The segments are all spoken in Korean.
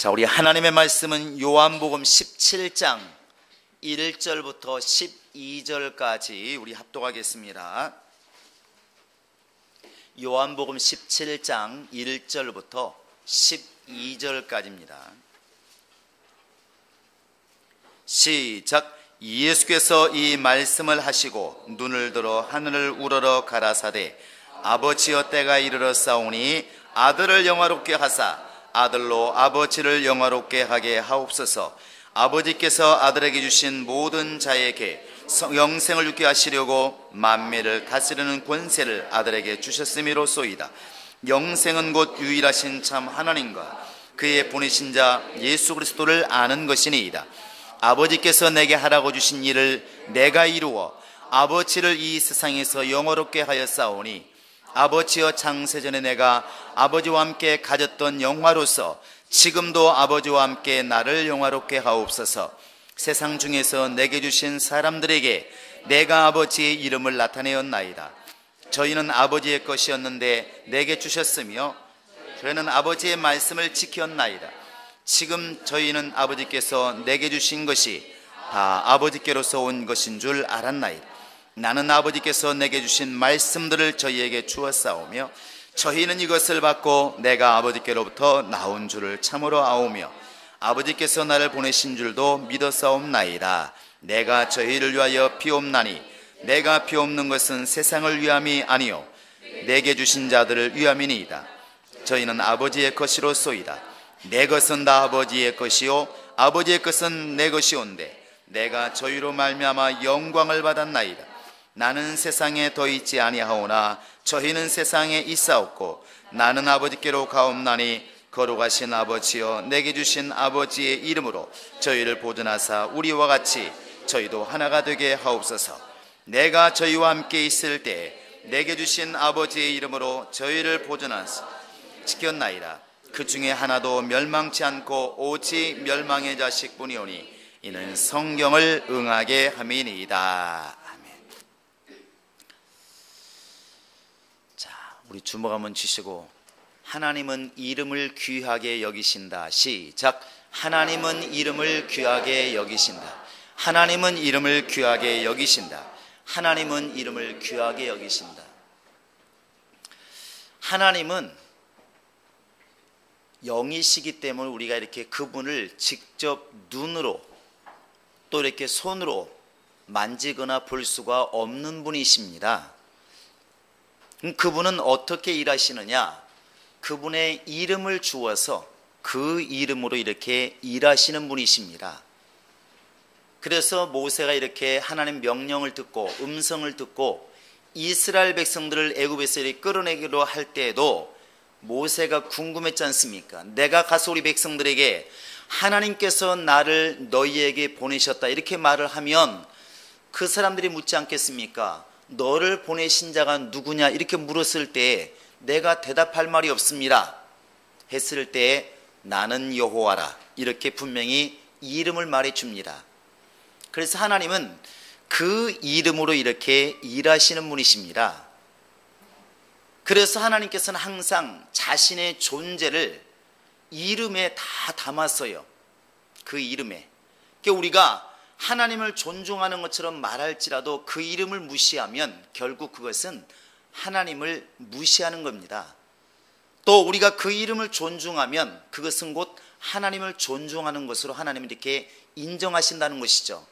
자, 우리 하나님의 말씀은 요한복음 17장 1절부터 12절까지 우리 합독하겠습니다. 요한복음 17장 1절부터 12절까지입니다. 시작. 예수께서 이 말씀을 하시고 눈을 들어 하늘을 우러러 가라사대 아버지여 때가 이르러 싸우니 아들을 영화롭게 하사 아들로 아버지를 영화롭게 하게 하옵소서. 아버지께서 아들에게 주신 모든 자에게 영생을 주게 하시려고 만민을 다스리는 권세를 아들에게 주셨음이로소이다. 영생은 곧 유일하신 참 하나님과 그의 보내신 자 예수 그리스도를 아는 것이니이다. 아버지께서 내게 하라고 주신 일을 내가 이루어 아버지를 이 세상에서 영화롭게 하였사오니 아버지여 창세전에 내가 아버지와 함께 가졌던 영화로서 지금도 아버지와 함께 나를 영화롭게 하옵소서. 세상 중에서 내게 주신 사람들에게 내가 아버지의 이름을 나타내었나이다. 저희는 아버지의 것이었는데 내게 주셨으며 저희는 아버지의 말씀을 지켰나이다. 지금 저희는 아버지께서 내게 주신 것이 다 아버지께로서 온 것인 줄 알았나이다. 나는 아버지께서 내게 주신 말씀들을 저희에게 주었사오며 저희는 이것을 받고 내가 아버지께로부터 나온 줄을 참으로 아오며 아버지께서 나를 보내신 줄도 믿었사옵나이다. 내가 저희를 위하여 비옵나니 내가 비옵는 것은 세상을 위함이 아니요 내게 주신 자들을 위함이니이다. 저희는 아버지의 것이로소이다. 내 것은 다 아버지의 것이요 아버지의 것은 내 것이온데 내가 저희로 말미암아 영광을 받았나이다. 나는 세상에 더 있지 아니하오나 저희는 세상에 있사옵고 나는 아버지께로 가옵나니 거룩하신 아버지여 내게 주신 아버지의 이름으로 저희를 보존하사 우리와 같이 저희도 하나가 되게 하옵소서. 내가 저희와 함께 있을 때 내게 주신 아버지의 이름으로 저희를 보존하사 지켰나이다. 그 중에 하나도 멸망치 않고 오직 멸망의 자식뿐이오니 이는 성경을 응하게 함이니이다. 우리 주먹 한번 주시고 하나님은 이름을 귀하게 여기신다. 시작. 하나님은 이름을 귀하게 여기신다. 하나님은 이름을 귀하게 여기신다. 하나님은 이름을 귀하게 여기신다. 하나님은 영이시기 때문에 우리가 이렇게 그분을 직접 눈으로 또 이렇게 손으로 만지거나 볼 수가 없는 분이십니다. 그분은 어떻게 일하시느냐? 그분의 이름을 주어서 그 이름으로 이렇게 일하시는 분이십니다. 그래서 모세가 이렇게 하나님 명령을 듣고 음성을 듣고 이스라엘 백성들을 애굽에서 이렇게 끌어내기로 할 때에도 모세가 궁금했지 않습니까? 내가 가서 우리 백성들에게 하나님께서 나를 너희에게 보내셨다 이렇게 말을 하면 그 사람들이 묻지 않겠습니까? 너를 보내신 자가 누구냐 이렇게 물었을 때 내가 대답할 말이 없습니다 했을 때 나는 여호와라 이렇게 분명히 이름을 말해 줍니다. 그래서 하나님은 그 이름으로 이렇게 일하시는 분이십니다. 그래서 하나님께서는 항상 자신의 존재를 이름에 다 담았어요. 그 이름에. 그러니까 우리가 하나님을 존중하는 것처럼 말할지라도 그 이름을 무시하면 결국 그것은 하나님을 무시하는 겁니다. 또 우리가 그 이름을 존중하면 그것은 곧 하나님을 존중하는 것으로 하나님이 이렇게 인정하신다는 것이죠.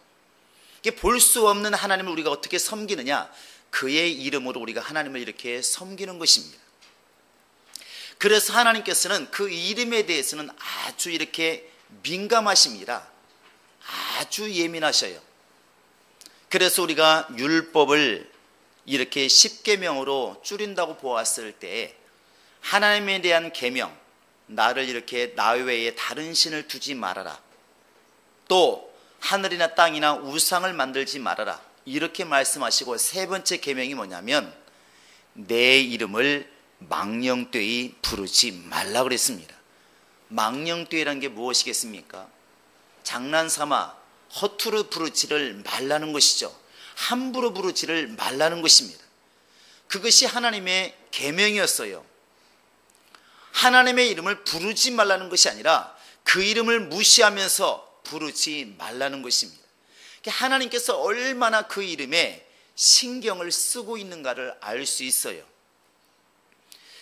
볼 수 없는 하나님을 우리가 어떻게 섬기느냐? 그의 이름으로 우리가 하나님을 이렇게 섬기는 것입니다. 그래서 하나님께서는 그 이름에 대해서는 아주 이렇게 민감하십니다. 아주 예민하셔요. 그래서 우리가 율법을 이렇게 10계명으로 줄인다고 보았을 때 하나님에 대한 계명, 나를 이렇게 나 외에 다른 신을 두지 말아라. 또 하늘이나 땅이나 우상을 만들지 말아라. 이렇게 말씀하시고 세 번째 계명이 뭐냐면 내 이름을 망령되이 부르지 말라 그랬습니다. 망령되이라는 게 무엇이겠습니까? 장난삼아 허투루 부르지를 말라는 것이죠. 함부로 부르지를 말라는 것입니다. 그것이 하나님의 계명이었어요. 하나님의 이름을 부르지 말라는 것이 아니라 그 이름을 무시하면서 부르지 말라는 것입니다. 하나님께서 얼마나 그 이름에 신경을 쓰고 있는가를 알 수 있어요.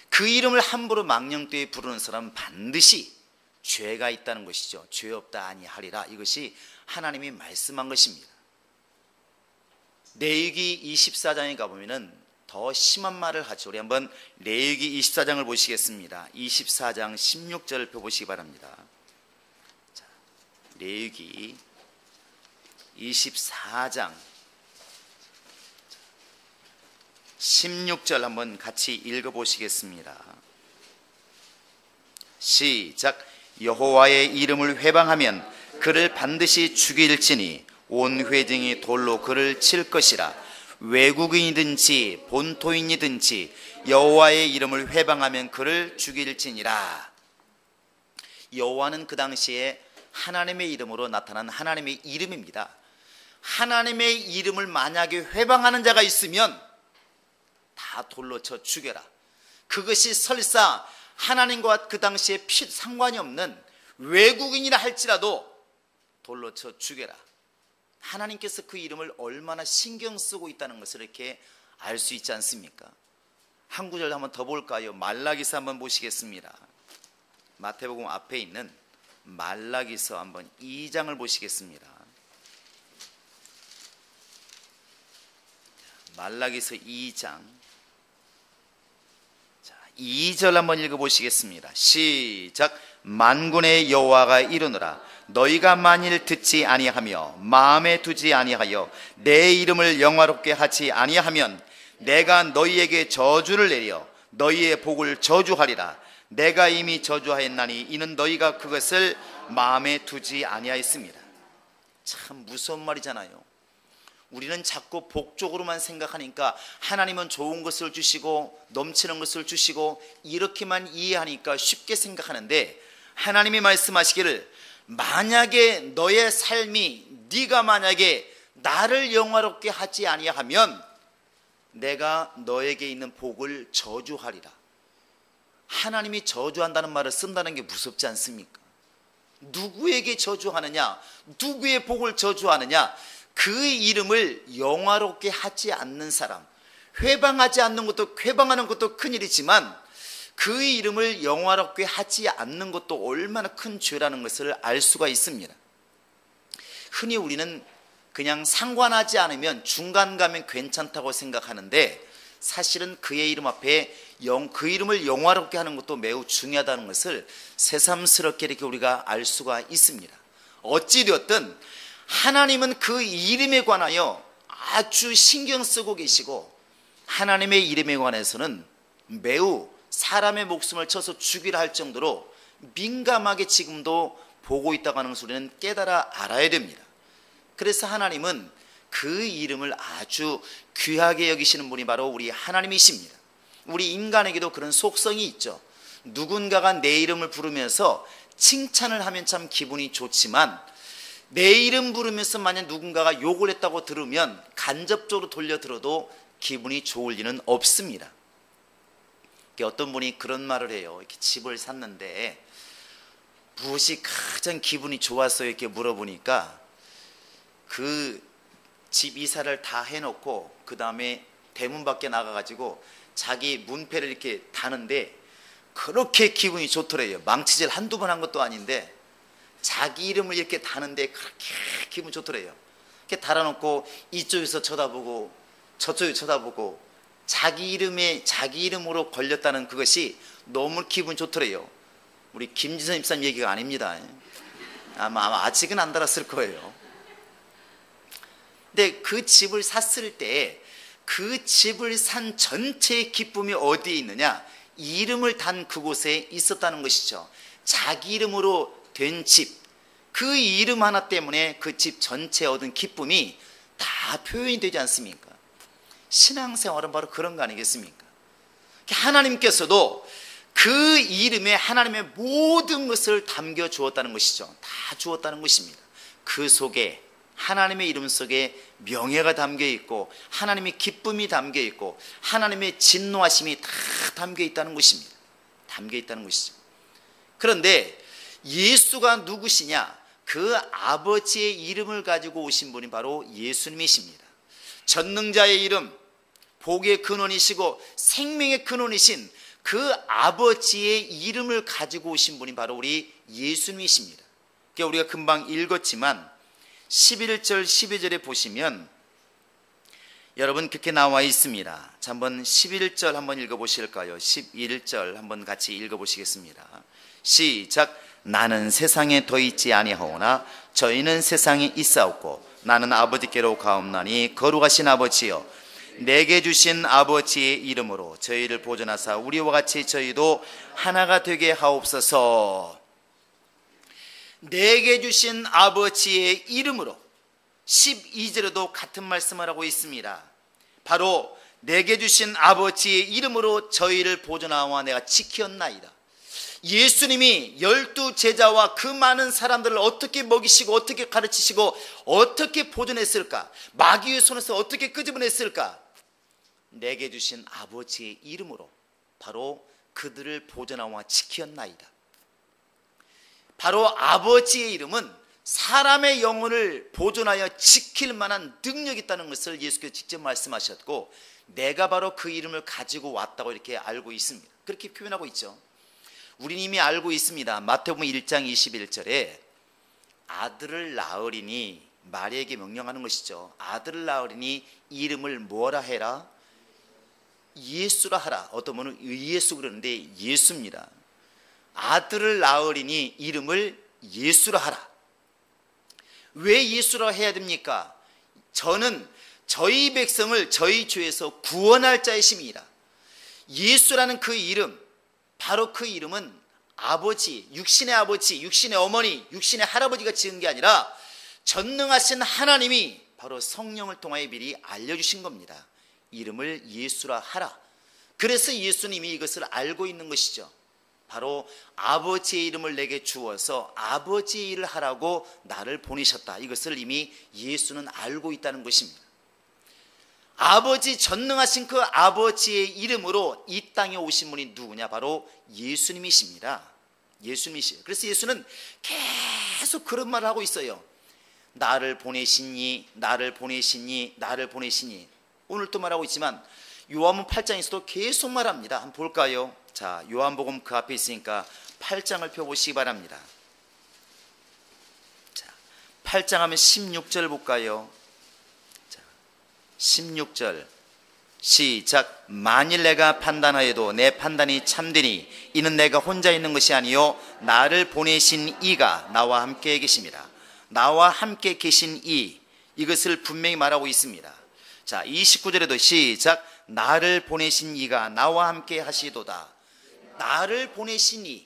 그 이름을 함부로 망령되이 부르는 사람은 반드시 죄가 있다는 것이죠. 죄 없다 아니하리라. 이것이 하나님이 말씀한 것입니다. 레위기 24장에 가보면은 더 심한 말을 하죠. 우리 한번 레위기 24장을 보시겠습니다. 24장 16절을 펴보시기 바랍니다. 자, 레위기 24장 16절 한번 같이 읽어보시겠습니다. 시작. 여호와의 이름을 회방하면 그를 반드시 죽일지니 온 회중이 돌로 그를 칠 것이라. 외국인이든지 본토인이든지 여호와의 이름을 회방하면 그를 죽일지니라. 여호와는 그 당시에 하나님의 이름으로 나타난 하나님의 이름입니다. 하나님의 이름을 만약에 회방하는 자가 있으면 다 돌로 쳐 죽여라. 그것이 설사 하나님과 그 당시에 상관이 없는 외국인이라 할지라도 돌로 쳐 죽여라. 하나님께서 그 이름을 얼마나 신경 쓰고 있다는 것을 이렇게 알 수 있지 않습니까? 한 구절 한번 더 볼까요? 말라기서 한번 보시겠습니다. 마태복음 앞에 있는 말라기서 한번 2장을 보시겠습니다. 말라기서 2장 2절 한번 읽어보시겠습니다. 시작. 만군의 여호와가 이르노라. 너희가 만일 듣지 아니하며 마음에 두지 아니하여 내 이름을 영화롭게 하지 아니하면 내가 너희에게 저주를 내려 너희의 복을 저주하리라. 내가 이미 저주하였나니 이는 너희가 그것을 마음에 두지 아니하였습니다. 참 무서운 말이잖아요. 우리는 자꾸 복 쪽으로만 생각하니까 하나님은 좋은 것을 주시고 넘치는 것을 주시고 이렇게만 이해하니까 쉽게 생각하는데, 하나님이 말씀하시기를 만약에 너의 삶이 네가 만약에 나를 영화롭게 하지 아니하면 내가 너에게 있는 복을 저주하리라. 하나님이 저주한다는 말을 쓴다는 게 무섭지 않습니까? 누구에게 저주하느냐? 누구의 복을 저주하느냐? 그 이름을 영화롭게 하지 않는 사람, 회방하지 않는 것도, 회방하는 것도 큰일이지만 그 이름을 영화롭게 하지 않는 것도 얼마나 큰 죄라는 것을 알 수가 있습니다. 흔히 우리는 그냥 상관하지 않으면 중간 가면 괜찮다고 생각하는데, 사실은 그의 이름 앞에 그 이름을 영화롭게 하는 것도 매우 중요하다는 것을 새삼스럽게 이렇게 우리가 알 수가 있습니다. 어찌되었든 하나님은 그 이름에 관하여 아주 신경 쓰고 계시고, 하나님의 이름에 관해서는 매우 사람의 목숨을 쳐서 죽이라 할 정도로 민감하게 지금도 보고 있다고 하는 것을 우리는 깨달아 알아야 됩니다. 그래서 하나님은 그 이름을 아주 귀하게 여기시는 분이 바로 우리 하나님이십니다. 우리 인간에게도 그런 속성이 있죠. 누군가가 내 이름을 부르면서 칭찬을 하면 참 기분이 좋지만, 내 이름 부르면서 만약 누군가가 욕을 했다고 들으면 간접적으로 돌려 들어도 기분이 좋을 리는 없습니다. 어떤 분이 그런 말을 해요. 이렇게 집을 샀는데 무엇이 가장 기분이 좋았어요? 이렇게 물어보니까 그 집 이사를 다 해놓고 그 다음에 대문 밖에 나가가지고 자기 문패를 이렇게 다는데 그렇게 기분이 좋더래요. 망치질 한두 번 한 것도 아닌데 자기 이름을 이렇게 다는데 그렇게 기분 좋더래요. 이렇게 달아놓고 이쪽에서 쳐다보고 저쪽에 쳐다보고 자기 이름으로 걸렸다는 그것이 너무 기분 좋더래요. 우리 김지선 집사님 얘기가 아닙니다. 아마 아직은 안 달았을 거예요. 근데 그 집을 샀을 때 그 집을 산 전체의 기쁨이 어디에 있느냐? 이름을 단 그곳에 있었다는 것이죠. 자기 이름으로 된 집, 그 이름 하나 때문에 그 집 전체에 얻은 기쁨이 다 표현이 되지 않습니까? 신앙생활은 바로 그런 거 아니겠습니까? 하나님께서도 그 이름에 하나님의 모든 것을 담겨 주었다는 것이죠. 다 주었다는 것입니다. 그 속에, 하나님의 이름 속에 명예가 담겨 있고 하나님의 기쁨이 담겨 있고 하나님의 진노하심이 다 담겨 있다는 것입니다. 담겨 있다는 것이죠. 그런데 예수가 누구시냐? 그 아버지의 이름을 가지고 오신 분이 바로 예수님이십니다. 전능자의 이름, 복의 근원이시고 생명의 근원이신 그 아버지의 이름을 가지고 오신 분이 바로 우리 예수님이십니다. 그러니까 우리가 금방 읽었지만 11절 12절에 보시면 여러분 그렇게 나와 있습니다. 자, 한번 11절 한번 읽어보실까요? 11절 한번 같이 읽어보시겠습니다. 시작. 나는 세상에 더 있지 아니하오나 저희는 세상에 있사옵고 나는 아버지께로 가옵나니 거룩하신 아버지여 내게 주신 아버지의 이름으로 저희를 보존하사 우리와 같이 저희도 하나가 되게 하옵소서. 내게 주신 아버지의 이름으로 12절에도 같은 말씀을 하고 있습니다. 바로 내게 주신 아버지의 이름으로 저희를 보존하와 내가 지켰나이다. 예수님이 12제자와 그 많은 사람들을 어떻게 먹이시고 어떻게 가르치시고 어떻게 보존했을까? 마귀의 손에서 어떻게 끄집어냈을까? 내게 주신 아버지의 이름으로 바로 그들을 보존하와 지켰나이다. 바로 아버지의 이름은 사람의 영혼을 보존하여 지킬 만한 능력이 있다는 것을 예수께서 직접 말씀하셨고 내가 바로 그 이름을 가지고 왔다고 이렇게 알고 있습니다. 그렇게 표현하고 있죠. 우리는 이미 알고 있습니다. 마태복음 1장 21절에 아들을 낳으리니 마리아에게 명령하는 것이죠. 아들을 낳으리니 이름을 뭐라 해라? 예수라 하라. 어떤 분은 의예수 그러는데 예수입니다. 아들을 낳으리니 이름을 예수라 하라. 왜 예수라 해야 됩니까? 저는 저희 백성을 저희 죄에서 구원할 자이심이라. 예수라는 그 이름, 바로 그 이름은 아버지, 육신의 아버지, 육신의 어머니, 육신의 할아버지가 지은 게 아니라 전능하신 하나님이 바로 성령을 통하여 미리 알려주신 겁니다. 이름을 예수라 하라. 그래서 예수님이 이것을 알고 있는 것이죠. 바로 아버지의 이름을 내게 주어서 아버지의 일을 하라고 나를 보내셨다. 이것을 이미 예수는 알고 있다는 것입니다. 아버지 전능하신 그 아버지의 이름으로 이 땅에 오신 분이 누구냐? 바로 예수님이십니다. 예수님이시죠. 그래서 예수는 계속 그런 말을 하고 있어요. 나를 보내시니 나를 보내시니 나를 보내시니. 오늘 또 말하고 있지만 요한복음 8장에서도 계속 말합니다. 한번 볼까요? 자, 요한복음 그 앞에 있으니까 8장을 펴보시기 바랍니다. 자, 8장 하면 16절 볼까요? 자, 16절 시작. 만일 내가 판단하여도 내 판단이 참되니 이는 내가 혼자 있는 것이 아니요 나를 보내신 이가 나와 함께 계십니다. 나와 함께 계신 이것을 분명히 말하고 있습니다. 자, 29절에도 시작. 나를 보내신 이가 나와 함께 하시도다. 나를 보내신 이.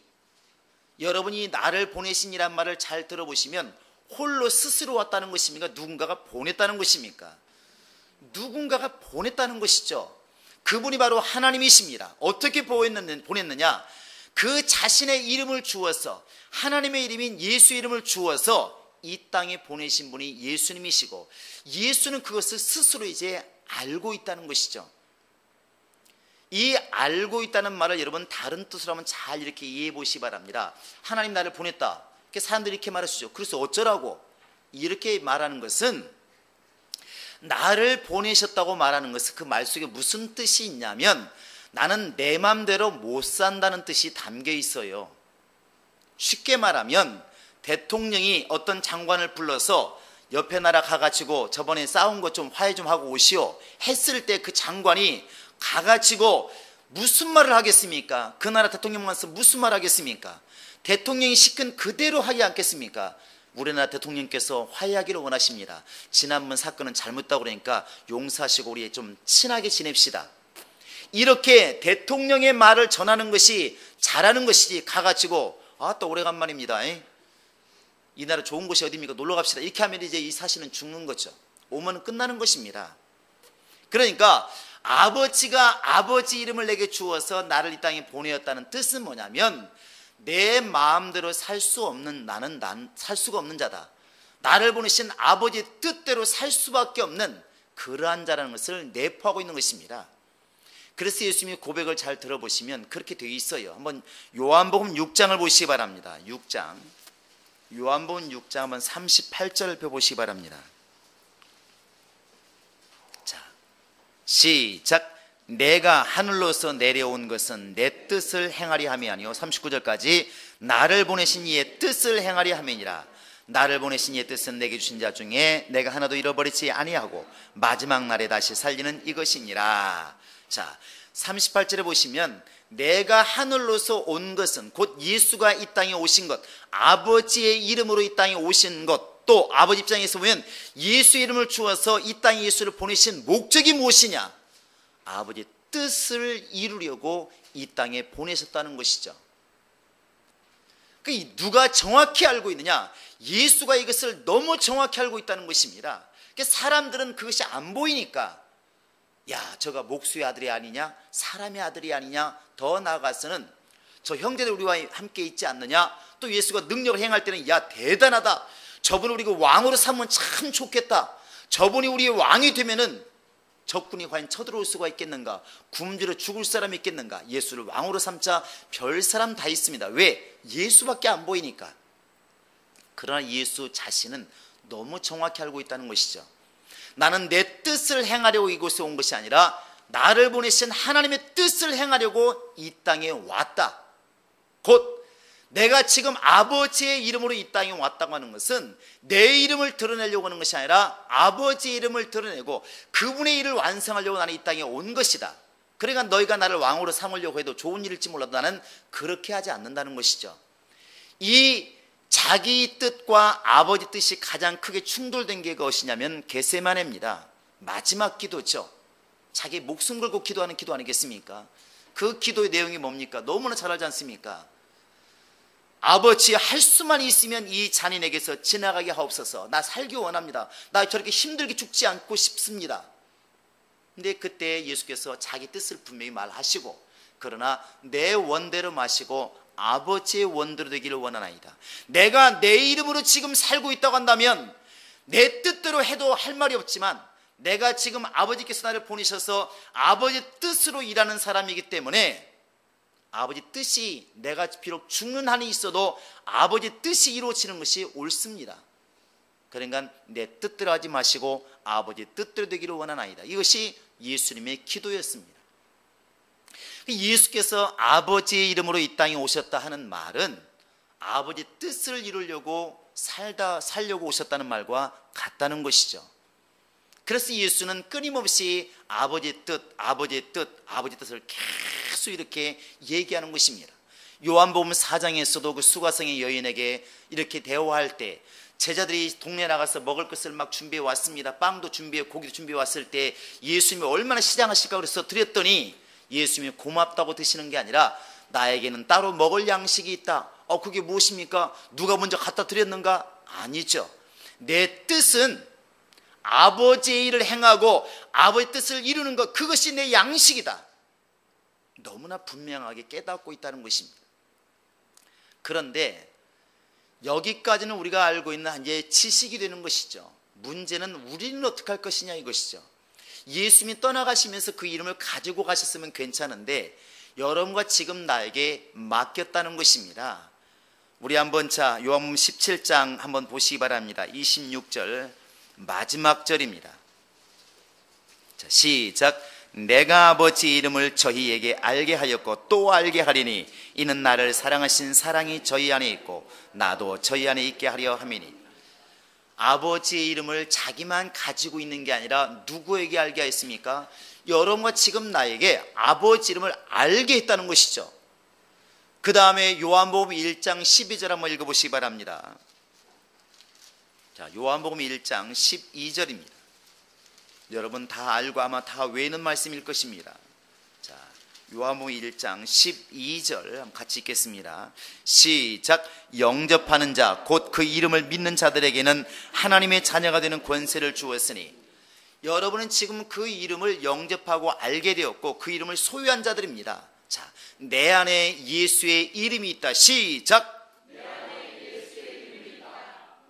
여러분이 나를 보내신 이란 말을 잘 들어보시면 홀로 스스로 왔다는 것입니까? 누군가가 보냈다는 것입니까? 누군가가 보냈다는 것이죠. 그분이 바로 하나님이십니다. 어떻게 보냈느냐? 그 자신의 이름을 주어서 하나님의 이름인 예수 이름을 주어서 이 땅에 보내신 분이 예수님이시고 예수는 그것을 스스로 이제 알고 있다는 것이죠. 이 알고 있다는 말을 여러분 다른 뜻으로 하면 잘 이렇게 이해해 보시기 바랍니다. 하나님 나를 보냈다. 사람들이 이렇게 말하시죠. 그래서 어쩌라고? 이렇게 말하는 것은 나를 보내셨다고 말하는 것은 그 말 속에 무슨 뜻이 있냐면 나는 내 맘대로 못 산다는 뜻이 담겨 있어요. 쉽게 말하면 대통령이 어떤 장관을 불러서 옆에 나라 가가지고 저번에 싸운 것 좀 화해 좀 하고 오시오 했을 때 그 장관이 가가지고 무슨 말을 하겠습니까? 그 나라 대통령 만나서 무슨 말을 하겠습니까? 대통령이 시킨 그대로 하지 않겠습니까? 우리나라 대통령께서 화해하기를 원하십니다. 지난번 사건은 잘못했다고 그러니까 용서하시고 우리 좀 친하게 지냅시다. 이렇게 대통령의 말을 전하는 것이 잘하는 것이지 가가지고 또 오래간만입니다. 이 나라 좋은 곳이 어디입니까? 놀러 갑시다. 이렇게 하면 이제 이 사실은 죽는 거죠. 오면 끝나는 것입니다. 그러니까 아버지가 아버지 이름을 내게 주어서 나를 이 땅에 보내었다는 뜻은 뭐냐면 내 마음대로 살 수 없는 나는 살 수가 없는 자다. 나를 보내신 아버지의 뜻대로 살 수밖에 없는 그러한 자라는 것을 내포하고 있는 것입니다. 그래서 예수님의 고백을 잘 들어보시면 그렇게 되어 있어요. 한번 요한복음 6장을 보시기 바랍니다. 6장, 요한복음 6장 한번 38절을 펴보시기 바랍니다. 자, 시작. 내가 하늘로서 내려온 것은 내 뜻을 행하리 함이 아니요 39절까지 나를 보내신 이의 뜻을 행하리 함이니라. 나를 보내신 이의 뜻은 내게 주신 자 중에 내가 하나도 잃어버리지 아니하고 마지막 날에 다시 살리는 이것이니라. 자, 38절에 보시면 내가 하늘로서 온 것은 곧 예수가 이 땅에 오신 것, 아버지의 이름으로 이 땅에 오신 것, 또 아버지 입장에서 보면 예수의 이름을 주어서 이 땅에 예수를 보내신 목적이 무엇이냐? 아버지의 뜻을 이루려고 이 땅에 보내셨다는 것이죠. 누가 정확히 알고 있느냐? 예수가 이것을 너무 정확히 알고 있다는 것입니다. 사람들은 그것이 안 보이니까 야, 저가 목수의 아들이 아니냐? 사람의 아들이 아니냐? 더 나아가서는 저 형제들 우리와 함께 있지 않느냐? 또 예수가 능력을 행할 때는 야, 대단하다. 저분을 우리가 왕으로 삼으면 참 좋겠다. 저분이 우리의 왕이 되면은 적군이 과연 쳐들어올 수가 있겠는가? 굶주려 죽을 사람이 있겠는가? 예수를 왕으로 삼자. 별 사람 다 있습니다. 왜? 예수밖에 안 보이니까. 그러나 예수 자신은 너무 정확히 알고 있다는 것이죠. 나는 내 뜻을 행하려고 이곳에 온 것이 아니라 나를 보내신 하나님의 뜻을 행하려고 이 땅에 왔다. 곧 내가 지금 아버지의 이름으로 이 땅에 왔다고 하는 것은 내 이름을 드러내려고 하는 것이 아니라 아버지의 이름을 드러내고 그분의 일을 완성하려고 나는 이 땅에 온 것이다. 그러니까 너희가 나를 왕으로 삼으려고 해도 좋은 일일지 몰라도 나는 그렇게 하지 않는다는 것이죠. 이 자기 뜻과 아버지 뜻이 가장 크게 충돌된 게 무엇이냐면 겟세마네입니다. 마지막 기도죠. 자기 목숨 걸고 기도하는 기도 아니겠습니까? 그 기도의 내용이 뭡니까? 너무나 잘 알지 않습니까? 아버지, 할 수만 있으면 이 잔인에게서 지나가게 하옵소서. 나 살기 원합니다. 나 저렇게 힘들게 죽지 않고 싶습니다. 근데 그때 예수께서 자기 뜻을 분명히 말하시고, 그러나 내 원대로 마시고 아버지의 원대로 되기를 원하나이다. 내가 내 이름으로 지금 살고 있다고 한다면 내 뜻대로 해도 할 말이 없지만 내가 지금 아버지께서 나를 보내셔서 아버지 뜻으로 일하는 사람이기 때문에 아버지 뜻이 내가 비록 죽는 한이 있어도 아버지 뜻이 이루어지는 것이 옳습니다. 그러니까 내 뜻대로 하지 마시고 아버지 뜻대로 되기를 원하나이다. 이것이 예수님의 기도였습니다. 예수께서 아버지의 이름으로 이 땅에 오셨다 하는 말은 아버지 뜻을 이루려고 살려고 오셨다는 말과 같다는 것이죠. 그래서 예수는 끊임없이 아버지의 뜻을 계속 이렇게 얘기하는 것입니다. 요한복음 4장에서도 그 수가성의 여인에게 이렇게 대화할 때 제자들이 동네에 나가서 먹을 것을 막 준비해 왔습니다. 빵도 준비해 고기도 준비해 왔을 때 예수님이 얼마나 시장하실까 그래서 드렸더니 예수님이 고맙다고 드시는 게 아니라 나에게는 따로 먹을 양식이 있다. 그게 무엇입니까? 누가 먼저 갖다 드렸는가? 아니죠. 내 뜻은 아버지의 일을 행하고 아버지의 뜻을 이루는 것, 그것이 내 양식이다. 너무나 분명하게 깨닫고 있다는 것입니다. 그런데 여기까지는 우리가 알고 있는 이제 지식이 되는 것이죠. 문제는 우리는 어떻게 할 것이냐 이것이죠. 예수님이 떠나가시면서 그 이름을 가지고 가셨으면 괜찮은데 여러분과 지금 나에게 맡겼다는 것입니다. 우리 한번 요한복음 17장 한번 보시기 바랍니다. 26절 마지막 절입니다. 시작. 내가 아버지 이름을 저희에게 알게 하였고 또 알게 하리니 이는 나를 사랑하신 사랑이 저희 안에 있고 나도 저희 안에 있게 하려 함이니. 아버지의 이름을 자기만 가지고 있는 게 아니라 누구에게 알게 하였습니까? 여러분과 지금 나에게 아버지 이름을 알게 했다는 것이죠. 그 다음에 요한복음 1장 12절 한번 읽어보시기 바랍니다. 요한복음 1장 12절입니다. 여러분 다 알고 아마 다 외우는 말씀일 것입니다. 요한복음 1장 12절 한번 같이 읽겠습니다. 시작. 영접하는 자 곧 그 이름을 믿는 자들에게는 하나님의 자녀가 되는 권세를 주었으니. 여러분은 지금 그 이름을 영접하고 알게 되었고 그 이름을 소유한 자들입니다. 내 안에 예수의 이름이 있다. 시작. 내 안에 예수의 이름이 있다.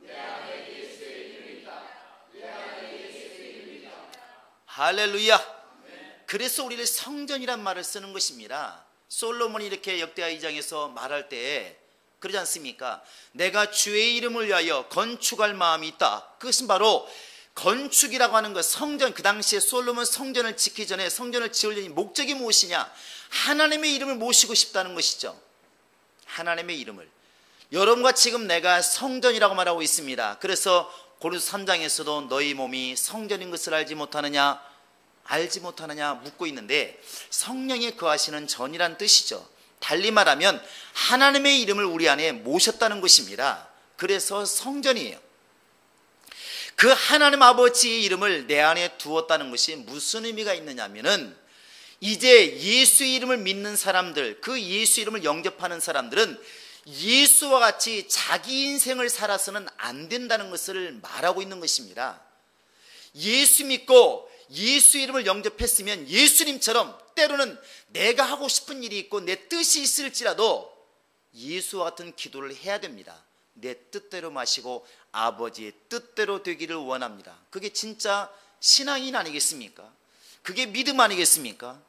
내 안에 예수의 이름이 있다. 내 안에 예수의 이름이 있다. 할렐루야. 그래서 우리를 성전이란 말을 쓰는 것입니다. 솔로몬이 이렇게 역대하 2장에서 말할 때 그러지 않습니까? 내가 주의 이름을 위하여 건축할 마음이 있다. 그것은 바로 건축이라고 하는 것, 성전, 그 당시에 솔로몬 성전을 짓기 전에 성전을 지으려는 목적이 무엇이냐? 하나님의 이름을 모시고 싶다는 것이죠. 하나님의 이름을. 여러분과 지금 내가 성전이라고 말하고 있습니다. 그래서 고린도서 3장에서도 너희 몸이 성전인 것을 알지 못하느냐 묻고 있는데, 성령이 거하시는 전이란 뜻이죠. 달리 말하면 하나님의 이름을 우리 안에 모셨다는 것입니다. 그래서 성전이에요. 그 하나님 아버지의 이름을 내 안에 두었다는 것이 무슨 의미가 있느냐면은, 이제 예수의 이름을 믿는 사람들, 그 예수 이름을 영접하는 사람들은 예수와 같이 자기 인생을 살아서는 안 된다는 것을 말하고 있는 것입니다. 예수 믿고 예수 이름을 영접했으면 예수님처럼 때로는 내가 하고 싶은 일이 있고 내 뜻이 있을지라도 예수와 같은 기도를 해야 됩니다. 내 뜻대로 마시고 아버지의 뜻대로 되기를 원합니다. 그게 진짜 신앙인 아니겠습니까? 그게 믿음 아니겠습니까?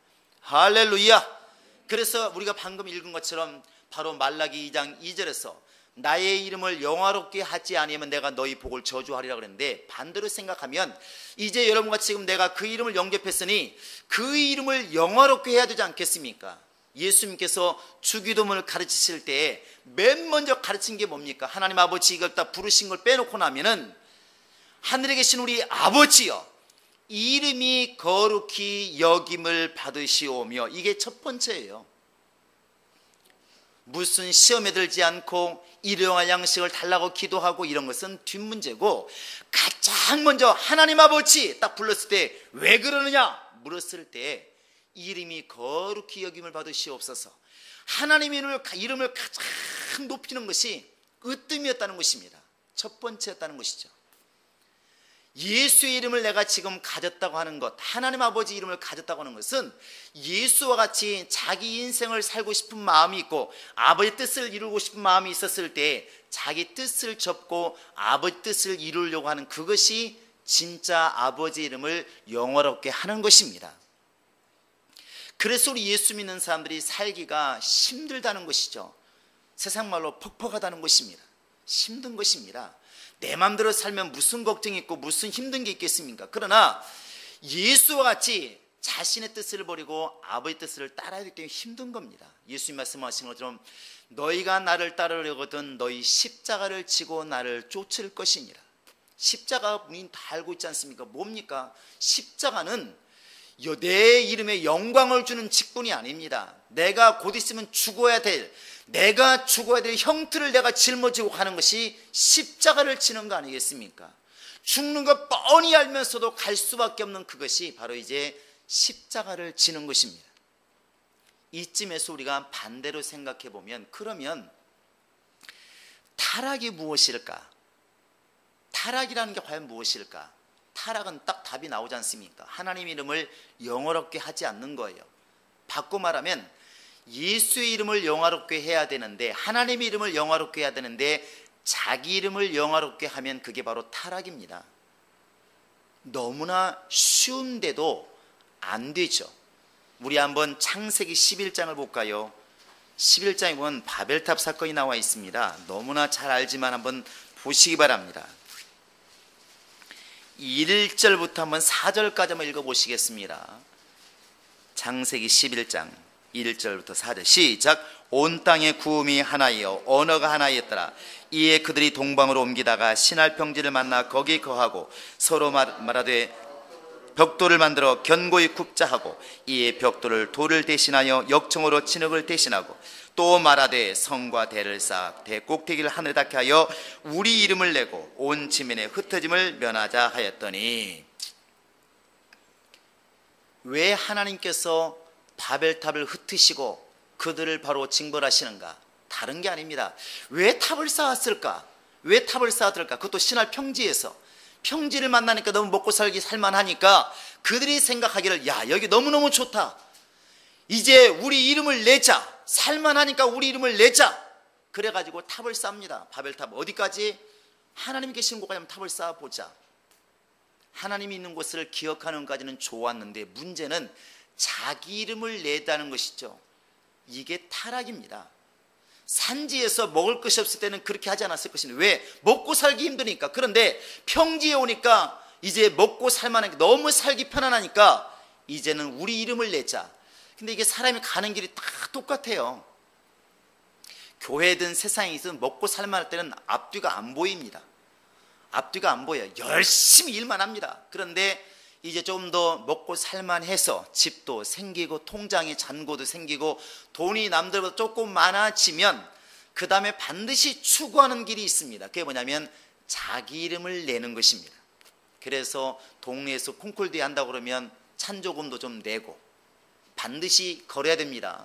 할렐루야. 그래서 우리가 방금 읽은 것처럼 바로 말라기 2장 2절에서 나의 이름을 영화롭게 하지 아니하면 내가 너희 복을 저주하리라 그랬는데, 반대로 생각하면 이제 여러분과 지금 내가 그 이름을 영접했으니 그 이름을 영화롭게 해야 되지 않겠습니까? 예수님께서 주기도문을 가르치실 때에 맨 먼저 가르친 게 뭡니까? 하나님 아버지 이걸 딱 부르신 걸 빼놓고 나면은 하늘에 계신 우리 아버지여 이름이 거룩히 여김을 받으시오며, 이게 첫 번째예요. 무슨 시험에 들지 않고 일용할 양식을 달라고 기도하고 이런 것은 뒷문제고, 가장 먼저 하나님 아버지 딱 불렀을 때 왜 그러느냐 물었을 때 이름이 거룩히 여김을 받으시옵소서, 하나님의 이름을 가장 높이는 것이 으뜸이었다는 것입니다. 첫 번째였다는 것이죠. 예수의 이름을 내가 지금 가졌다고 하는 것, 하나님 아버지 이름을 가졌다고 하는 것은 예수와 같이 자기 인생을 살고 싶은 마음이 있고 아버지 뜻을 이루고 싶은 마음이 있었을 때 자기 뜻을 접고 아버지 뜻을 이루려고 하는, 그것이 진짜 아버지 이름을 영화롭게 하는 것입니다. 그래서 우리 예수 믿는 사람들이 살기가 힘들다는 것이죠. 세상 말로 퍽퍽하다는 것입니다. 힘든 것입니다. 내 마음대로 살면 무슨 걱정이 있고 무슨 힘든 게 있겠습니까? 그러나 예수와 같이 자신의 뜻을 버리고 아버지의 뜻을 따라야 되기 때문에 힘든 겁니다. 예수님 말씀하신 것처럼 너희가 나를 따르려거든 너희 십자가를 지고 나를 쫓을 것이니라. 십자가 우린 다 알고 있지 않습니까? 뭡니까? 십자가는 내 이름에 영광을 주는 직분이 아닙니다. 내가 곧 있으면 죽어야 될 형틀을 내가 짊어지고 가는 것이 십자가를 지는 거 아니겠습니까? 죽는 것 뻔히 알면서도 갈 수밖에 없는 그것이 바로 이제 십자가를 지는 것입니다. 이쯤에서 우리가 반대로 생각해 보면, 그러면 타락이 무엇일까? 타락이라는 게 과연 무엇일까? 타락은 딱 답이 나오지 않습니까? 하나님 이름을 영화롭게 하지 않는 거예요. 바꿔 말하면 예수의 이름을 영화롭게 해야 되는데, 하나님의 이름을 영화롭게 해야 되는데 자기 이름을 영화롭게 하면 그게 바로 타락입니다. 너무나 쉬운데도 안 되죠. 우리 한번 창세기 11장을 볼까요? 11장에 보면 바벨탑 사건이 나와 있습니다. 너무나 잘 알지만 한번 보시기 바랍니다. 1절부터 한번 4절까지 한번 읽어보시겠습니다. 창세기 11장 1절부터 4절 시작. 온 땅에 구음이 하나이요 언어가 하나이었더라. 이에 그들이 동방으로 옮기다가 신할 평지를 만나 거기 거하고 서로 말하되 벽돌을 만들어 견고히 굽자 하고, 이에 벽돌을 돌을 대신하여 역청으로 진흙을 대신하고 또 말하되 성과 대를 쌓아 대 꼭대기를 하늘에 닿게 하여 우리 이름을 내고 온 지면에 흩어짐을 면하자 하였더니, 왜 하나님께서 바벨탑을 흩으시고 그들을 바로 징벌하시는가? 다른 게 아닙니다. 왜 탑을 쌓았을까? 왜 탑을 쌓았을까? 그것도 신할 평지에서. 평지를 만나니까 너무 먹고 살기 살만하니까 그들이 생각하기를, 야 여기 너무너무 좋다, 이제 우리 이름을 내자, 살만하니까 우리 이름을 내자, 그래가지고 탑을 쌓습니다. 바벨탑 어디까지? 하나님이 계시는 곳까지 한번 탑을 쌓아보자. 하나님이 있는 곳을 기억하는 것까지는 좋았는데 문제는 자기 이름을 낸다는 것이죠. 이게 타락입니다. 산지에서 먹을 것이 없을 때는 그렇게 하지 않았을 것인데, 왜? 먹고 살기 힘드니까. 그런데 평지에 오니까 이제 먹고 살만하니까, 너무 살기 편안하니까 이제는 우리 이름을 내자. 근데 이게 사람이 가는 길이 다 똑같아요. 교회든 세상에 있으면 먹고 살만할 때는 앞뒤가 안 보입니다. 앞뒤가 안 보여요. 열심히 일만 합니다. 그런데 이제 좀 더 먹고 살만해서 집도 생기고 통장에 잔고도 생기고 돈이 남들보다 조금 많아지면 그 다음에 반드시 추구하는 길이 있습니다. 그게 뭐냐면 자기 이름을 내는 것입니다. 그래서 동네에서 콩쿨 대회 한다고 그러면 찬조금도 좀 내고 반드시 걸어야 됩니다.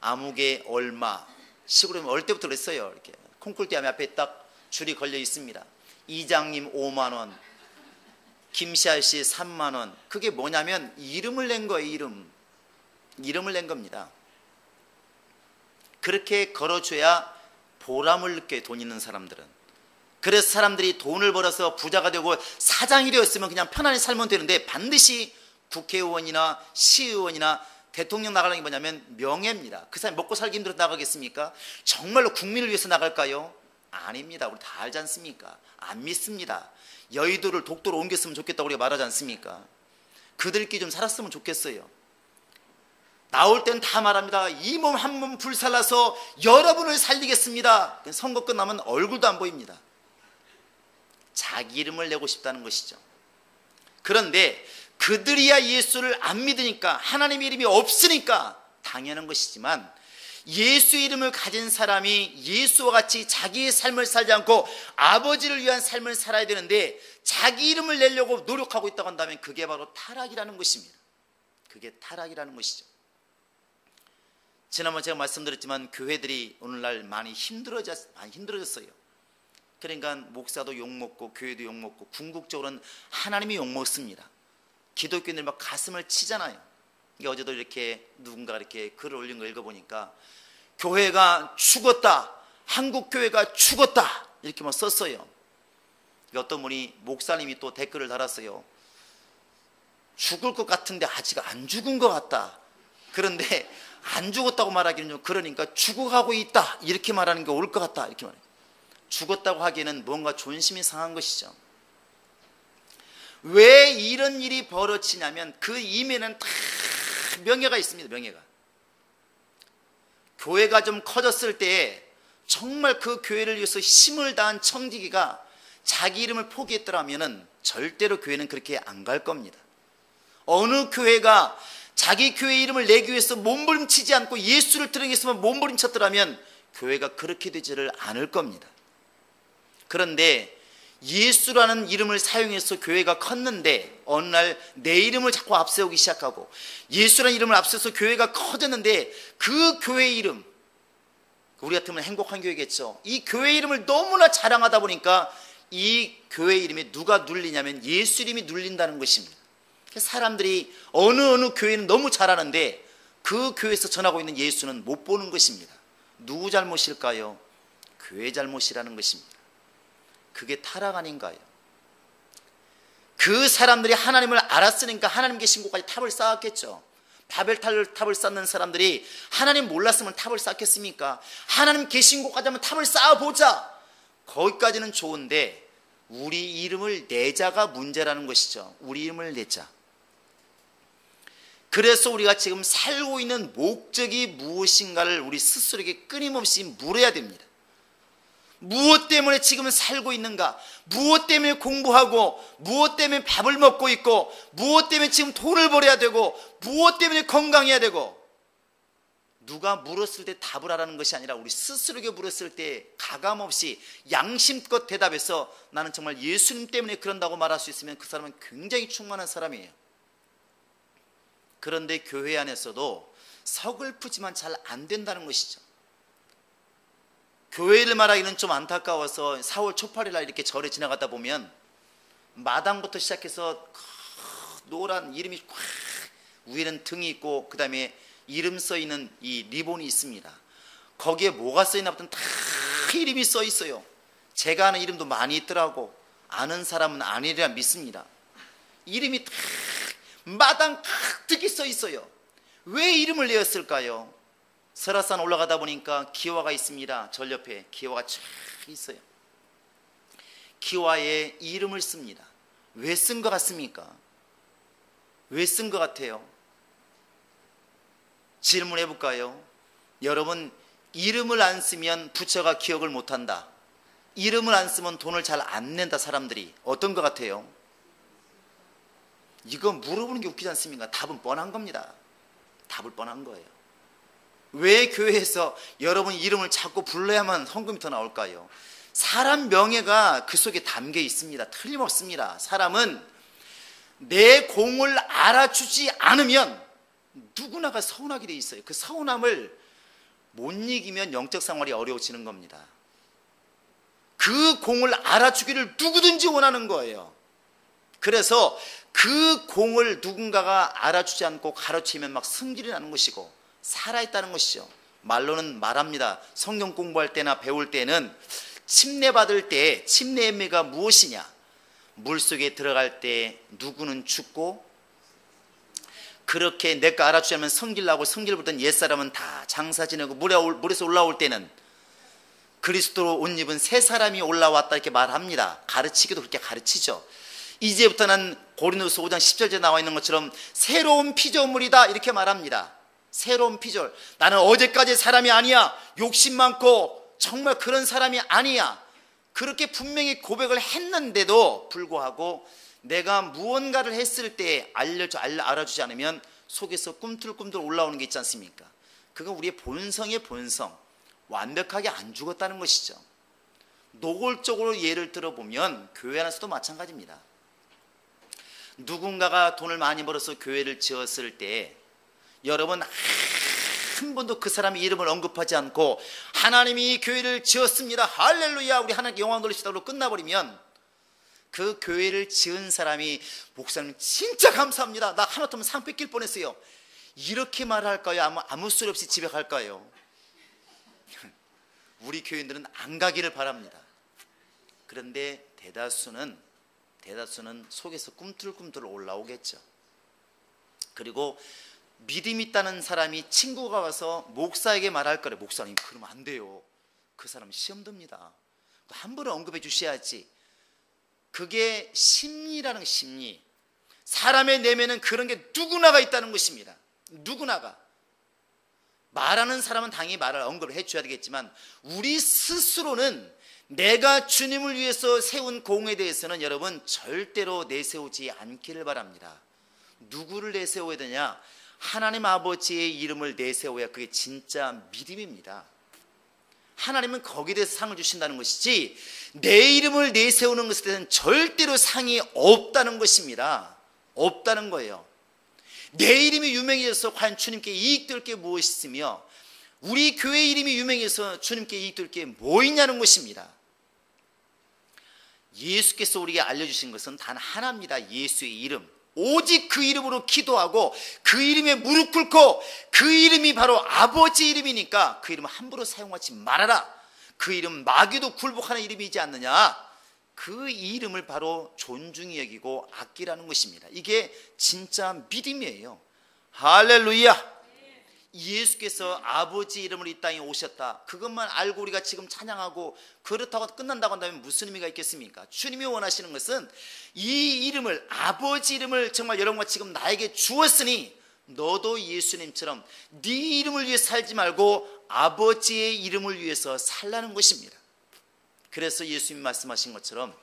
아무개 얼마, 시골에 어릴 때부터 그랬어요. 이렇게 콩쿨 대회 앞에 딱 줄이 걸려 있습니다. 이장님 5만 원, 김씨아씨 3만 원. 그게 뭐냐면 이름을 낸 거예요. 이름을 낸 겁니다. 그렇게 걸어줘야 보람을 느껴요, 돈 있는 사람들은. 그래서 사람들이 돈을 벌어서 부자가 되고 사장이 되었으면 그냥 편안히 살면 되는데, 반드시 국회의원이나 시의원이나 대통령 나가는 게 뭐냐면 명예입니다. 그 사람이 먹고 살기 힘들어서 나가겠습니까? 정말로 국민을 위해서 나갈까요? 아닙니다. 우리 다 알지 않습니까? 안 믿습니다. 여의도를 독도로 옮겼으면 좋겠다고 우리가 말하지 않습니까? 그들끼리 좀 살았으면 좋겠어요. 나올 땐 다 말합니다. 이 몸 한 몸 불살라서 여러분을 살리겠습니다. 선거 끝나면 얼굴도 안 보입니다. 자기 이름을 내고 싶다는 것이죠. 그런데 그들이야 예수를 안 믿으니까, 하나님의 이름이 없으니까 당연한 것이지만, 예수 이름을 가진 사람이 예수와 같이 자기의 삶을 살지 않고 아버지를 위한 삶을 살아야 되는데, 자기 이름을 내려고 노력하고 있다고 한다면 그게 바로 타락이라는 것입니다. 그게 타락이라는 것이죠. 지난번 제가 말씀드렸지만 교회들이 오늘날 많이 힘들어졌어요. 그러니까 목사도 욕먹고 교회도 욕먹고 궁극적으로는 하나님이 욕먹습니다. 기독교인들 막 가슴을 치잖아요. 어제도 이렇게 누군가 이렇게 글을 올린 거 읽어보니까 교회가 죽었다, 한국 교회가 죽었다, 이렇게 막 썼어요. 어떤 분이, 목사님이 또 댓글을 달았어요. 죽을 것 같은데 아직 안 죽은 것 같다. 그런데 안 죽었다고 말하기는 좀 그러니까 죽어가고 있다, 이렇게 말하는 게 옳을 것 같다, 이렇게 말해요. 죽었다고 하기에는 뭔가 존심이 상한 것이죠. 왜 이런 일이 벌어지냐면 그 이면에는 다 명예가 있습니다. 명예가. 교회가 좀 커졌을 때에 정말 그 교회를 위해서 힘을 다한 청지기가 자기 이름을 포기했더라면 절대로 교회는 그렇게 안 갈 겁니다. 어느 교회가 자기 교회 이름을 내기 위해서 몸부림치지 않고 예수를 드러내겠으면 몸부림쳤더라면 교회가 그렇게 되지를 않을 겁니다. 그런데 예수라는 이름을 사용해서 교회가 컸는데, 어느 날 내 이름을 자꾸 앞세우기 시작하고 예수라는 이름을 앞세워서 교회가 커졌는데, 그 교회 이름, 우리 같으면 행복한 교회겠죠. 이 교회 이름을 너무나 자랑하다 보니까 이 교회 이름에 누가 눌리냐면 예수 이름이 눌린다는 것입니다. 사람들이 어느 교회는 너무 잘하는데 그 교회에서 전하고 있는 예수는 못 보는 것입니다. 누구 잘못일까요? 교회 잘못이라는 것입니다. 그게 타락 아닌가요? 그 사람들이 하나님을 알았으니까 하나님 계신 곳까지 탑을 쌓았겠죠. 바벨탑을 쌓는 사람들이 하나님 몰랐으면 탑을 쌓겠습니까? 하나님 계신 곳까지 한번 탑을 쌓아보자. 거기까지는 좋은데 우리 이름을 내자가 문제라는 것이죠. 우리 이름을 내자. 그래서 우리가 지금 살고 있는 목적이 무엇인가를 우리 스스로에게 끊임없이 물어야 됩니다. 무엇 때문에 지금 살고 있는가? 무엇 때문에 공부하고, 무엇 때문에 밥을 먹고 있고, 무엇 때문에 지금 돈을 벌어야 되고, 무엇 때문에 건강해야 되고, 누가 물었을 때 답을 하라는 것이 아니라 우리 스스로에게 물었을 때 가감없이 양심껏 대답해서 나는 정말 예수님 때문에 그런다고 말할 수 있으면 그 사람은 굉장히 충만한 사람이에요. 그런데 교회 안에서도 서글프지만 잘 안 된다는 것이죠. 교회를 말하기는 좀 안타까워서 4월 초팔일 날 이렇게 절에 지나가다 보면 마당부터 시작해서 노란 이름이 위에는 등이 있고 그 다음에 이름 써 있는 이 리본이 있습니다. 거기에 뭐가 써 있나 보더니 다 이름이 써 있어요. 제가 아는 이름도 많이 있더라고. 아는 사람은 아니리라 믿습니다. 이름이 다 마당 가득히 써 있어요. 왜 이름을 내었을까요? 설화산 올라가다 보니까 기와가 있습니다. 절 옆에 기와가 쫙 있어요. 기와에 이름을 씁니다. 왜 쓴 것 같습니까? 왜 쓴 것 같아요? 질문해 볼까요? 여러분, 이름을 안 쓰면 부처가 기억을 못한다. 이름을 안 쓰면 돈을 잘 안 낸다. 사람들이 어떤 것 같아요? 이거 물어보는 게 웃기지 않습니까? 답은 뻔한 겁니다. 답을 뻔한 거예요. 왜 교회에서 여러분 이름을 자꾸 불러야만 헌금이 더 나올까요? 사람 명예가 그 속에 담겨 있습니다. 틀림없습니다. 사람은 내 공을 알아주지 않으면 누구나가 서운하게 돼 있어요. 그 서운함을 못 이기면 영적 생활이 어려워지는 겁니다. 그 공을 알아주기를 누구든지 원하는 거예요. 그래서 그 공을 누군가가 알아주지 않고 가르치면 막 승질이 나는 것이고 살아있다는 것이죠. 말로는 말합니다. 성경 공부할 때나 배울 때는 침례받을 때 침례의 의미가 무엇이냐? 물속에 들어갈 때 누구는 죽고, 그렇게 내가 알아주지 않으면 성질나고 성질부터 옛사람은 다 장사 지내고 물에서 올라올 때는 그리스도로 옷 입은 새 사람이 올라왔다 이렇게 말합니다. 가르치기도 그렇게 가르치죠. 이제부터는 고린도서 5장 10절에 나와 있는 것처럼 새로운 피조물이다 이렇게 말합니다. 새로운 피조물. 나는 어제까지 사람이 아니야. 욕심 많고 정말 그런 사람이 아니야. 그렇게 분명히 고백을 했는데도 불구하고 내가 무언가를 했을 때 알아주지 않으면 속에서 꿈틀꿈틀 올라오는 게 있지 않습니까? 그건 우리의 본성의 본성. 완벽하게 안 죽었다는 것이죠. 노골적으로 예를 들어보면 교회 안에서도 마찬가지입니다. 누군가가 돈을 많이 벌어서 교회를 지었을 때 여러분 한 번도 그 사람의 이름을 언급하지 않고 하나님이 교회를 지었습니다. 할렐루야 우리 하나님께 영광 돌리시다로 끝나버리면 그 교회를 지은 사람이 목사님 진짜 감사합니다. 나 하마터면 상 뺏길 뻔했어요. 이렇게 말할까요? 아무 소리 없이 집에 갈까요? 우리 교인들은 안 가기를 바랍니다. 그런데 대다수는 속에서 꿈틀꿈틀 올라오겠죠. 그리고 믿음 있다는 사람이 친구가 와서 목사에게 말할 거래. 목사님 그러면 안 돼요. 그 사람 시험 듭니다. 한 번은 언급해 주셔야지. 그게 심리라는 심리. 사람의 내면은 그런 게 누구나가 있다는 것입니다. 누구나가. 말하는 사람은 당연히 말을 언급을 해줘야 되겠지만 우리 스스로는 내가 주님을 위해서 세운 공에 대해서는 여러분 절대로 내세우지 않기를 바랍니다. 누구를 내세워야 되냐? 하나님 아버지의 이름을 내세워야 그게 진짜 믿음입니다. 하나님은 거기에 대해서 상을 주신다는 것이지 내 이름을 내세우는 것에 대해서는 절대로 상이 없다는 것입니다. 없다는 거예요. 내 이름이 유명해져서 과연 주님께 이익될 게 무엇이 있으며 우리 교회 이름이 유명해서 주님께 이익될 게 뭐 있냐는 것입니다. 예수께서 우리에게 알려주신 것은 단 하나입니다. 예수의 이름. 오직 그 이름으로 기도하고 그 이름에 무릎 꿇고 그 이름이 바로 아버지 이름이니까 그 이름을 함부로 사용하지 말아라. 그 이름 마귀도 굴복하는 이름이지 않느냐. 그 이름을 바로 존중히 여기고 아끼라는 것입니다. 이게 진짜 믿음이에요. 할렐루야. 예수께서 아버지 이름으로 이 땅에 오셨다. 그것만 알고 우리가 지금 찬양하고 그렇다고 끝난다고 한다면 무슨 의미가 있겠습니까? 주님이 원하시는 것은 이 이름을, 아버지 이름을 정말 여러분과 지금 나에게 주었으니 너도 예수님처럼 네 이름을 위해 살지 말고 아버지의 이름을 위해서 살라는 것입니다. 그래서 예수님이 말씀하신 것처럼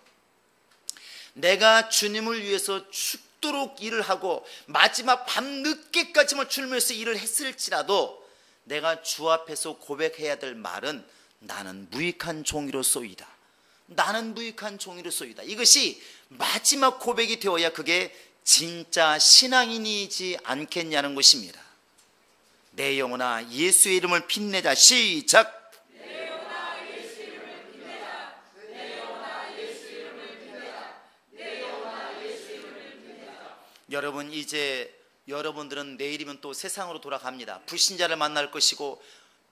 내가 주님을 위해서 죽도록 일을 하고 마지막 밤늦게까지만 주님을 위해서 일을 했을지라도 내가 주 앞에서 고백해야 될 말은 나는 무익한 종이로소이다. 나는 무익한 종이로소이다. 이것이 마지막 고백이 되어야 그게 진짜 신앙인이지 않겠냐는 것입니다. 내 영혼아 예수의 이름을 빛내자. 시작. 여러분 이제 여러분들은 내일이면 또 세상으로 돌아갑니다. 불신자를 만날 것이고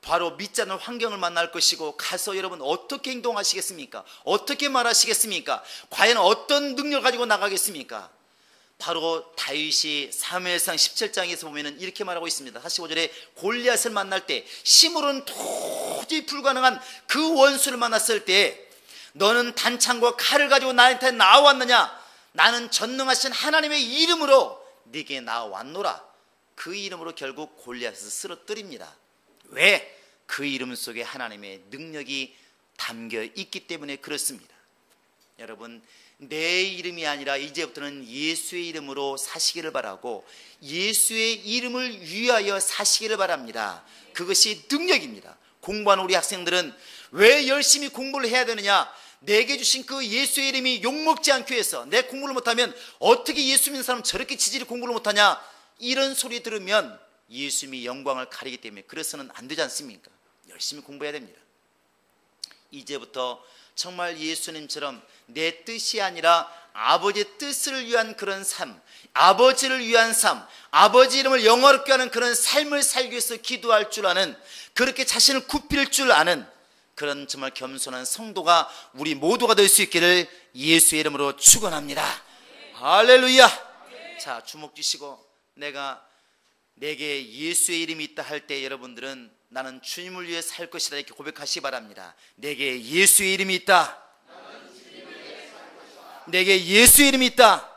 바로 믿지 않는 환경을 만날 것이고 가서 여러분 어떻게 행동하시겠습니까? 어떻게 말하시겠습니까? 과연 어떤 능력을 가지고 나가겠습니까? 바로 다윗이 사무엘상 17장에서 보면은 이렇게 말하고 있습니다. 45절에 골리앗을 만날 때 힘으로는 도저히 불가능한 그 원수를 만났을 때 너는 단창과 칼을 가지고 나한테 나왔느냐? 나는 전능하신 하나님의 이름으로 네게 나왔노라. 그 이름으로 결국 골리앗을 쓰러뜨립니다. 왜? 그 이름 속에 하나님의 능력이 담겨 있기 때문에 그렇습니다. 여러분, 내 이름이 아니라 이제부터는 예수의 이름으로 사시기를 바라고 예수의 이름을 위하여 사시기를 바랍니다. 그것이 능력입니다. 공부하는 우리 학생들은 왜 열심히 공부를 해야 되느냐? 내게 주신 그 예수의 이름이 욕먹지 않기 위해서. 내 공부를 못하면 어떻게 예수 믿는 사람 저렇게 지질이 공부를 못하냐? 이런 소리 들으면 예수님이 영광을 가리기 때문에 그래서는 안 되지 않습니까? 열심히 공부해야 됩니다. 이제부터 정말 예수님처럼 내 뜻이 아니라 아버지의 뜻을 위한 그런 삶, 아버지를 위한 삶, 아버지 이름을 영화롭게 하는 그런 삶을 살기 위해서 기도할 줄 아는, 그렇게 자신을 굽힐 줄 아는 그런 정말 겸손한 성도가 우리 모두가 될 수 있기를 예수의 이름으로 축원합니다. 할렐루야. 자, 주목 주시고 내게 예수의 이름이 있다 할 때 여러분들은 나는 주님을 위해 살 것이다 이렇게 고백하시기 바랍니다. 내게 예수의 이름이 있다. 내게 예수의 이름이 있다.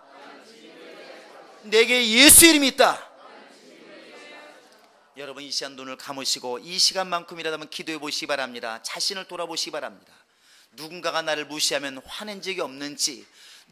내게 예수의 이름이 있다. 여러분, 이 시간 눈을 감으시고 이 시간만큼이라도 기도해 보시기 바랍니다. 자신을 돌아보시기 바랍니다. 누군가가 나를 무시하면 화낸 적이 없는지,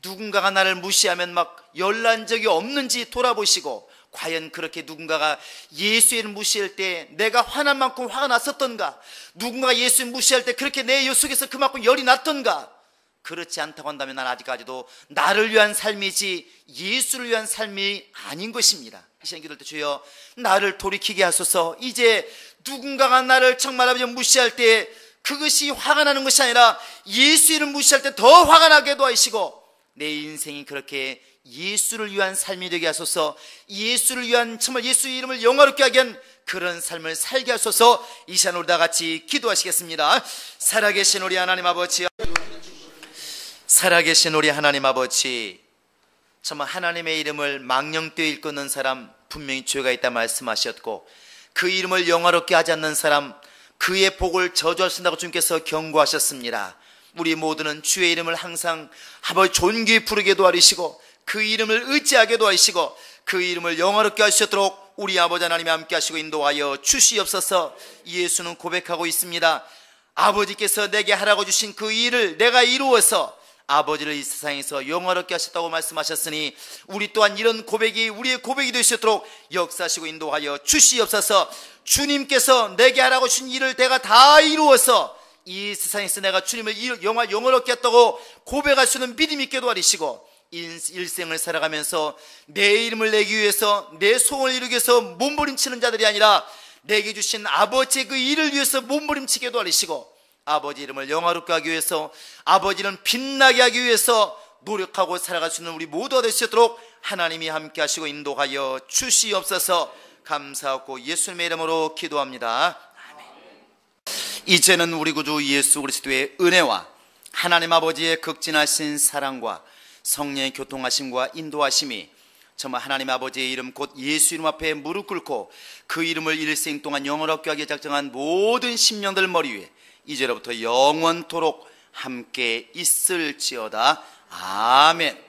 누군가가 나를 무시하면 막 열난 적이 없는지 돌아보시고, 과연 그렇게 누군가가 예수를 무시할 때 내가 화난 만큼 화가 났었던가? 누군가가 예수를 무시할 때 그렇게 내 속에서 그만큼 열이 났던가? 그렇지 않다고 한다면 난 아직까지도 나를 위한 삶이지 예수를 위한 삶이 아닌 것입니다. 이 시간 기도할 때 주여 나를 돌이키게 하소서. 이제 누군가가 나를 정말 아버지 무시할 때 그것이 화가 나는 것이 아니라 예수를 무시할 때 더 화가 나게도 하시고, 내 인생이 그렇게 예수를 위한 삶이 되게 하소서. 예수를 위한 정말 예수의 이름을 영화롭게 하게 한 그런 삶을 살게 하소서. 이 시간 우리 다 같이 기도하시겠습니다. 살아계신 우리 하나님 아버지, 살아계신 우리 하나님 아버지, 정말 하나님의 이름을 망령되이 일컫는 사람 분명히 죄가 있다 말씀하셨고, 그 이름을 영화롭게 하지 않는 사람 그의 복을 저주하신다고 주님께서 경고하셨습니다. 우리 모두는 주의 이름을 항상 아버지 존귀히 부르게 도와주시고, 그 이름을 의지하게 도와주시고, 그 이름을 영화롭게 하시도록 우리 아버지 하나님이 함께 하시고 인도하여 주시옵소서. 예수는 고백하고 있습니다. 아버지께서 내게 하라고 주신 그 일을 내가 이루어서 아버지를 이 세상에서 영화롭게 하셨다고 말씀하셨으니, 우리 또한 이런 고백이 우리의 고백이 되시도록 역사하시고 인도하여 주시옵소서. 주님께서 내게 하라고 주신 일을 내가 다 이루어서 이 세상에서 내가 주님을 영화롭게 했다고 고백할 수 있는 믿음 있게 도와주시고, 일생을 살아가면서 내 이름을 내기 위해서, 내 소원을 이루기 위해서 몸부림치는 자들이 아니라 내게 주신 아버지의 그 일을 위해서 몸부림치게 도와주시고, 아버지 이름을 영화롭게 하기 위해서, 아버지 이름 빛나게 하기 위해서 노력하고 살아갈 수 있는 우리 모두가 될 수 있도록 하나님이 함께 하시고 인도하여 주시옵소서. 감사하고 예수님의 이름으로 기도합니다. 아멘. 이제는 우리 구주 예수 그리스도의 은혜와 하나님 아버지의 극진하신 사랑과 성령의 교통하심과 인도하심이 정말 하나님 아버지의 이름 곧 예수 이름 앞에 무릎 꿇고 그 이름을 일생 동안 영원롭게 하기에 작정한 모든 심령들 머리 위에 이제로부터 영원토록 함께 있을지어다. 아멘.